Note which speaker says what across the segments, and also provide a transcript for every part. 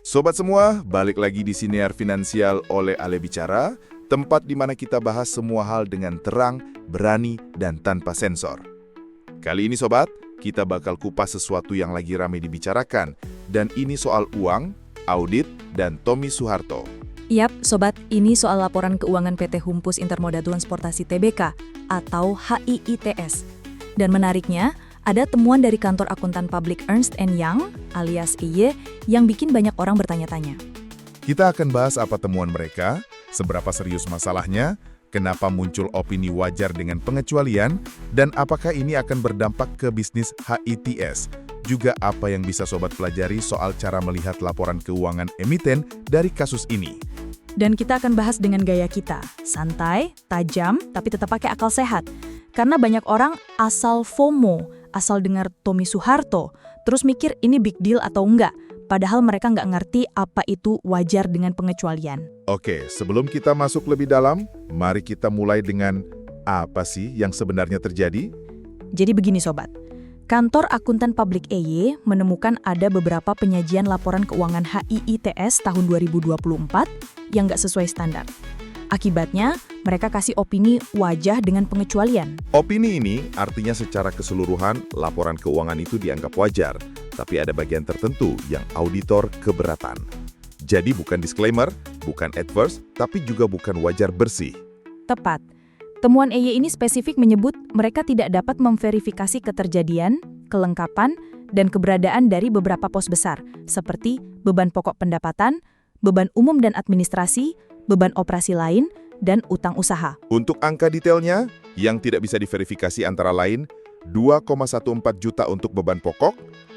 Speaker 1: Sobat semua, balik lagi di Siniar Finansial oleh Ale Bicara, tempat di mana kita bahas semua hal dengan terang, berani, dan tanpa sensor. Kali ini sobat, kita bakal kupas sesuatu yang lagi ramai dibicarakan, dan ini soal uang, audit, dan Tommy Soeharto.
Speaker 2: Yap, sobat, ini soal laporan keuangan PT Humpus Intermoda Transportasi Tbk atau HIITS. Dan menariknya, ada temuan dari kantor akuntan publik Ernst & Young alias EY yang bikin banyak orang bertanya-tanya.
Speaker 1: Kita akan bahas apa temuan mereka, seberapa serius masalahnya, kenapa muncul opini wajar dengan pengecualian, dan apakah ini akan berdampak ke bisnis HIITS. Juga apa yang bisa sobat pelajari soal cara melihat laporan keuangan emiten dari kasus ini.
Speaker 2: Dan kita akan bahas dengan gaya kita, santai, tajam, tapi tetap pakai akal sehat. Karena banyak orang asal FOMO, asal dengar Tommy Soeharto, terus mikir ini big deal atau enggak, padahal mereka nggak ngerti apa itu wajar dengan pengecualian.
Speaker 1: Oke, sebelum kita masuk lebih dalam, mari kita mulai dengan apa sih yang sebenarnya terjadi?
Speaker 2: Jadi begini sobat, kantor akuntan publik EY menemukan ada beberapa penyajian laporan keuangan HIITS tahun 2024 yang nggak sesuai standar. Akibatnya, mereka kasih opini wajah dengan pengecualian.
Speaker 1: Opini ini artinya secara keseluruhan laporan keuangan itu dianggap wajar, tapi ada bagian tertentu yang auditor keberatan. Jadi bukan disclaimer, bukan adverse, tapi juga bukan wajar bersih.
Speaker 2: Tepat. Temuan EY ini spesifik menyebut mereka tidak dapat memverifikasi keterjadian, kelengkapan, dan keberadaan dari beberapa pos besar, seperti beban pokok pendapatan, beban umum dan administrasi, beban operasi lain, dan utang usaha.
Speaker 1: Untuk angka detailnya, yang tidak bisa diverifikasi antara lain, 2,14 juta untuk beban pokok,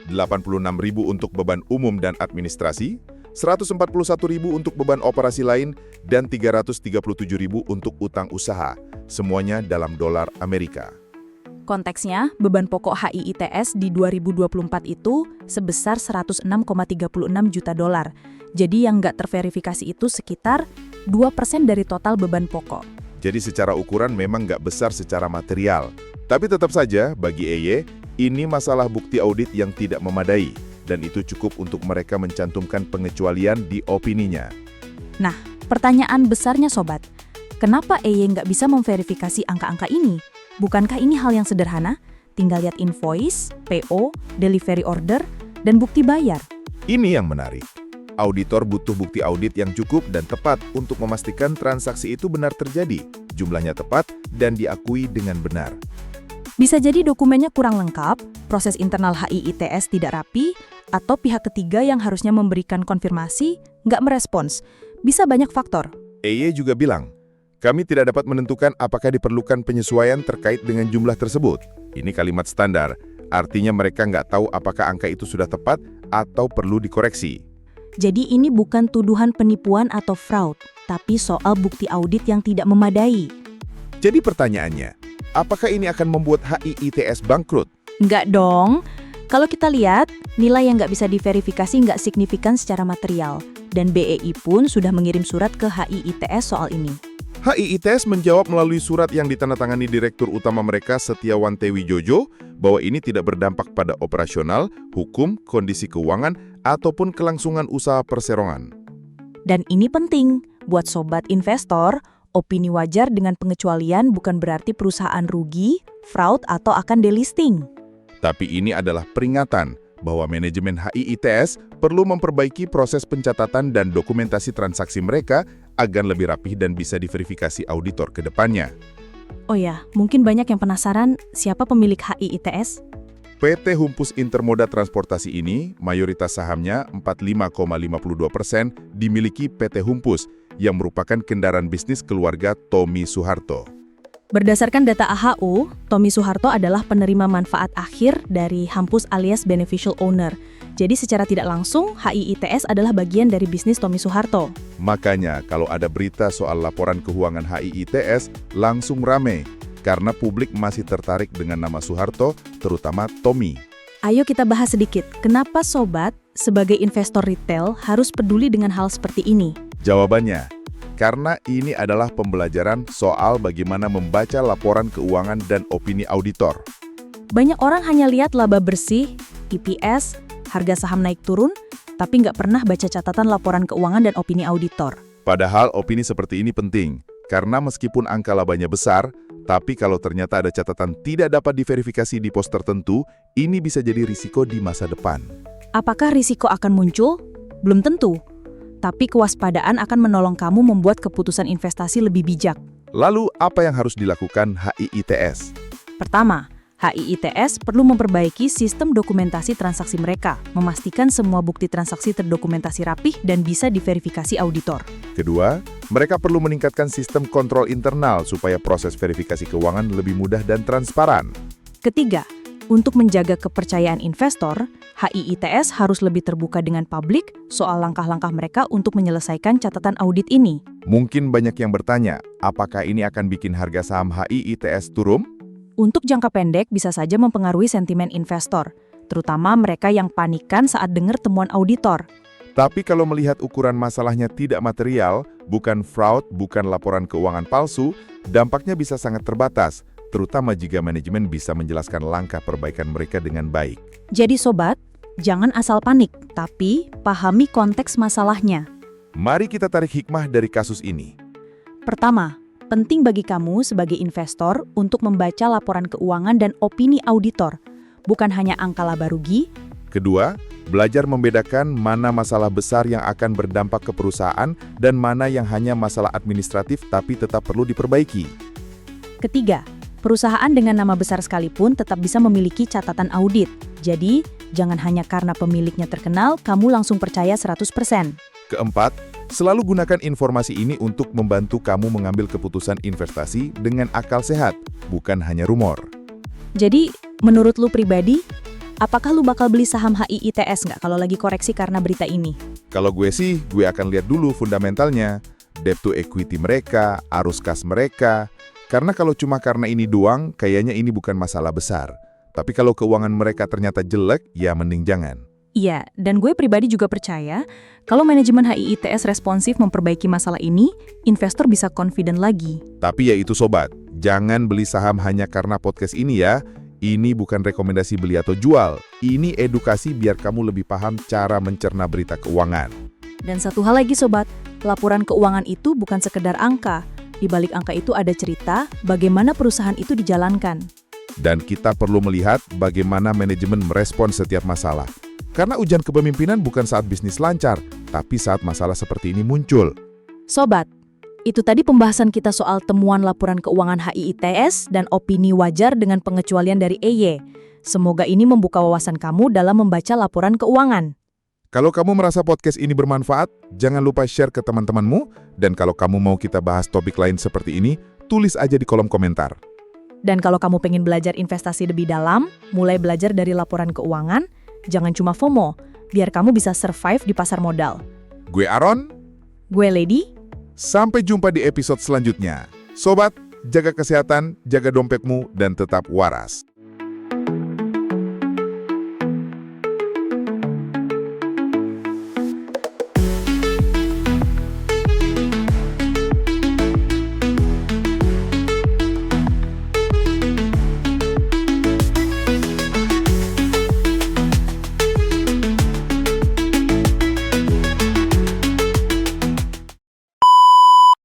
Speaker 1: 86.000 untuk beban umum dan administrasi, 141.000 untuk beban operasi lain, dan 337.000 untuk utang usaha, semuanya dalam dolar Amerika.
Speaker 2: Konteksnya, beban pokok HIITS di 2024 itu sebesar 106,36 juta dolar. Jadi yang nggak terverifikasi itu sekitar 2% dari total beban pokok.
Speaker 1: Jadi secara ukuran memang nggak besar secara material. Tapi tetap saja, bagi EY, ini masalah bukti audit yang tidak memadai. Dan itu cukup untuk mereka mencantumkan pengecualian di opininya.
Speaker 2: Nah, pertanyaan besarnya sobat, kenapa EY nggak bisa memverifikasi angka-angka ini? Bukankah ini hal yang sederhana? Tinggal lihat invoice, PO, delivery order, dan bukti bayar.
Speaker 1: Ini yang menarik. Auditor butuh bukti audit yang cukup dan tepat untuk memastikan transaksi itu benar terjadi, jumlahnya tepat, dan diakui dengan benar.
Speaker 2: Bisa jadi dokumennya kurang lengkap, proses internal HIITS tidak rapi, atau pihak ketiga yang harusnya memberikan konfirmasi nggak merespons. Bisa banyak faktor.
Speaker 1: EY juga bilang, kami tidak dapat menentukan apakah diperlukan penyesuaian terkait dengan jumlah tersebut. Ini kalimat standar, artinya mereka nggak tahu apakah angka itu sudah tepat atau perlu dikoreksi.
Speaker 2: Jadi ini bukan tuduhan penipuan atau fraud, tapi soal bukti audit yang tidak memadai.
Speaker 1: Jadi pertanyaannya, apakah ini akan membuat HIITS bangkrut?
Speaker 2: Nggak dong. Kalau kita lihat, nilai yang nggak bisa diverifikasi nggak signifikan secara material. Dan BEI pun sudah mengirim surat ke HIITS soal ini.
Speaker 1: HIITS menjawab melalui surat yang ditandatangani Direktur Utama mereka Setiawan Tewijojo bahwa ini tidak berdampak pada operasional, hukum, kondisi keuangan, ataupun kelangsungan usaha perseroan.
Speaker 2: Dan ini penting, buat sobat investor, opini wajar dengan pengecualian bukan berarti perusahaan rugi, fraud, atau akan delisting.
Speaker 1: Tapi ini adalah peringatan bahwa manajemen HIITS perlu memperbaiki proses pencatatan dan dokumentasi transaksi mereka agar lebih rapih dan bisa diverifikasi auditor ke depannya.
Speaker 2: Oh ya, mungkin banyak yang penasaran siapa pemilik HIITS?
Speaker 1: PT Humpus Intermoda Transportasi ini, mayoritas sahamnya 45,52% dimiliki PT Humpus, yang merupakan kendaraan bisnis keluarga Tommy Soeharto.
Speaker 2: Berdasarkan data AHU, Tommy Soeharto adalah penerima manfaat akhir dari Humpus alias beneficial owner. Jadi secara tidak langsung, HIITS adalah bagian dari bisnis Tommy Soeharto.
Speaker 1: Makanya kalau ada berita soal laporan keuangan HIITS, langsung rame. Karena publik masih tertarik dengan nama Soeharto, terutama Tommy.
Speaker 2: Ayo kita bahas sedikit, kenapa sobat sebagai investor retail harus peduli dengan hal seperti ini?
Speaker 1: Jawabannya, karena ini adalah pembelajaran soal bagaimana membaca laporan keuangan dan opini auditor.
Speaker 2: Banyak orang hanya lihat laba bersih, EPS, harga saham naik turun, tapi nggak pernah baca catatan laporan keuangan dan opini auditor.
Speaker 1: Padahal opini seperti ini penting, karena meskipun angka labanya besar, tapi kalau ternyata ada catatan tidak dapat diverifikasi di pos tertentu, ini bisa jadi risiko di masa depan.
Speaker 2: Apakah risiko akan muncul? Belum tentu. Tapi kewaspadaan akan menolong kamu membuat keputusan investasi lebih bijak.
Speaker 1: Lalu, apa yang harus dilakukan HIITS?
Speaker 2: Pertama, HIITS perlu memperbaiki sistem dokumentasi transaksi mereka, memastikan semua bukti transaksi terdokumentasi rapih dan bisa diverifikasi auditor.
Speaker 1: Kedua, mereka perlu meningkatkan sistem kontrol internal supaya proses verifikasi keuangan lebih mudah dan transparan.
Speaker 2: Ketiga, untuk menjaga kepercayaan investor, HIITS harus lebih terbuka dengan publik soal langkah-langkah mereka untuk menyelesaikan catatan audit ini.
Speaker 1: Mungkin banyak yang bertanya, apakah ini akan bikin harga saham HIITS turun?
Speaker 2: Untuk jangka pendek bisa saja mempengaruhi sentimen investor, terutama mereka yang panikan saat dengar temuan auditor.
Speaker 1: Tapi kalau melihat ukuran masalahnya tidak material, bukan fraud, bukan laporan keuangan palsu, dampaknya bisa sangat terbatas, terutama jika manajemen bisa menjelaskan langkah perbaikan mereka dengan baik.
Speaker 2: Jadi sobat, jangan asal panik, tapi pahami konteks masalahnya.
Speaker 1: Mari kita tarik hikmah dari kasus ini.
Speaker 2: Pertama, penting bagi kamu sebagai investor untuk membaca laporan keuangan dan opini auditor, bukan hanya angka laba rugi.
Speaker 1: Kedua, belajar membedakan mana masalah besar yang akan berdampak ke perusahaan dan mana yang hanya masalah administratif tapi tetap perlu diperbaiki.
Speaker 2: Ketiga, perusahaan dengan nama besar sekalipun tetap bisa memiliki catatan audit. Jadi, jangan hanya karena pemiliknya terkenal, kamu langsung percaya 100%.
Speaker 1: Keempat, selalu gunakan informasi ini untuk membantu kamu mengambil keputusan investasi dengan akal sehat, bukan hanya rumor.
Speaker 2: Jadi, menurut lu pribadi, apakah lu bakal beli saham HIITS nggak kalau lagi koreksi karena berita ini?
Speaker 1: Kalau gue sih, gue akan lihat dulu fundamentalnya, debt to equity mereka, arus kas mereka. Karena kalau cuma karena ini doang, kayaknya ini bukan masalah besar. Tapi kalau keuangan mereka ternyata jelek, ya mending jangan.
Speaker 2: Iya, dan gue pribadi juga percaya kalau manajemen HIITS responsif memperbaiki masalah ini, investor bisa confident lagi.
Speaker 1: Tapi ya itu sobat, jangan beli saham hanya karena podcast ini ya. Ini bukan rekomendasi beli atau jual. Ini edukasi biar kamu lebih paham cara mencerna berita keuangan.
Speaker 2: Dan satu hal lagi sobat, laporan keuangan itu bukan sekedar angka. Di balik angka itu ada cerita bagaimana perusahaan itu dijalankan.
Speaker 1: Dan kita perlu melihat bagaimana manajemen merespon setiap masalah. Karena ujian kepemimpinan bukan saat bisnis lancar, tapi saat masalah seperti ini muncul.
Speaker 2: Sobat, itu tadi pembahasan kita soal temuan laporan keuangan HIITS dan opini wajar dengan pengecualian dari EY. Semoga ini membuka wawasan kamu dalam membaca laporan keuangan.
Speaker 1: Kalau kamu merasa podcast ini bermanfaat, jangan lupa share ke teman-temanmu. Dan kalau kamu mau kita bahas topik lain seperti ini, tulis aja di kolom komentar.
Speaker 2: Dan kalau kamu pengen belajar investasi lebih dalam, mulai belajar dari laporan keuangan, jangan cuma FOMO, biar kamu bisa survive di pasar modal.
Speaker 1: Gue Aaron.
Speaker 2: Gue Lady.
Speaker 1: Sampai jumpa di episode selanjutnya. Sobat, jaga kesehatan, jaga dompetmu, dan tetap waras.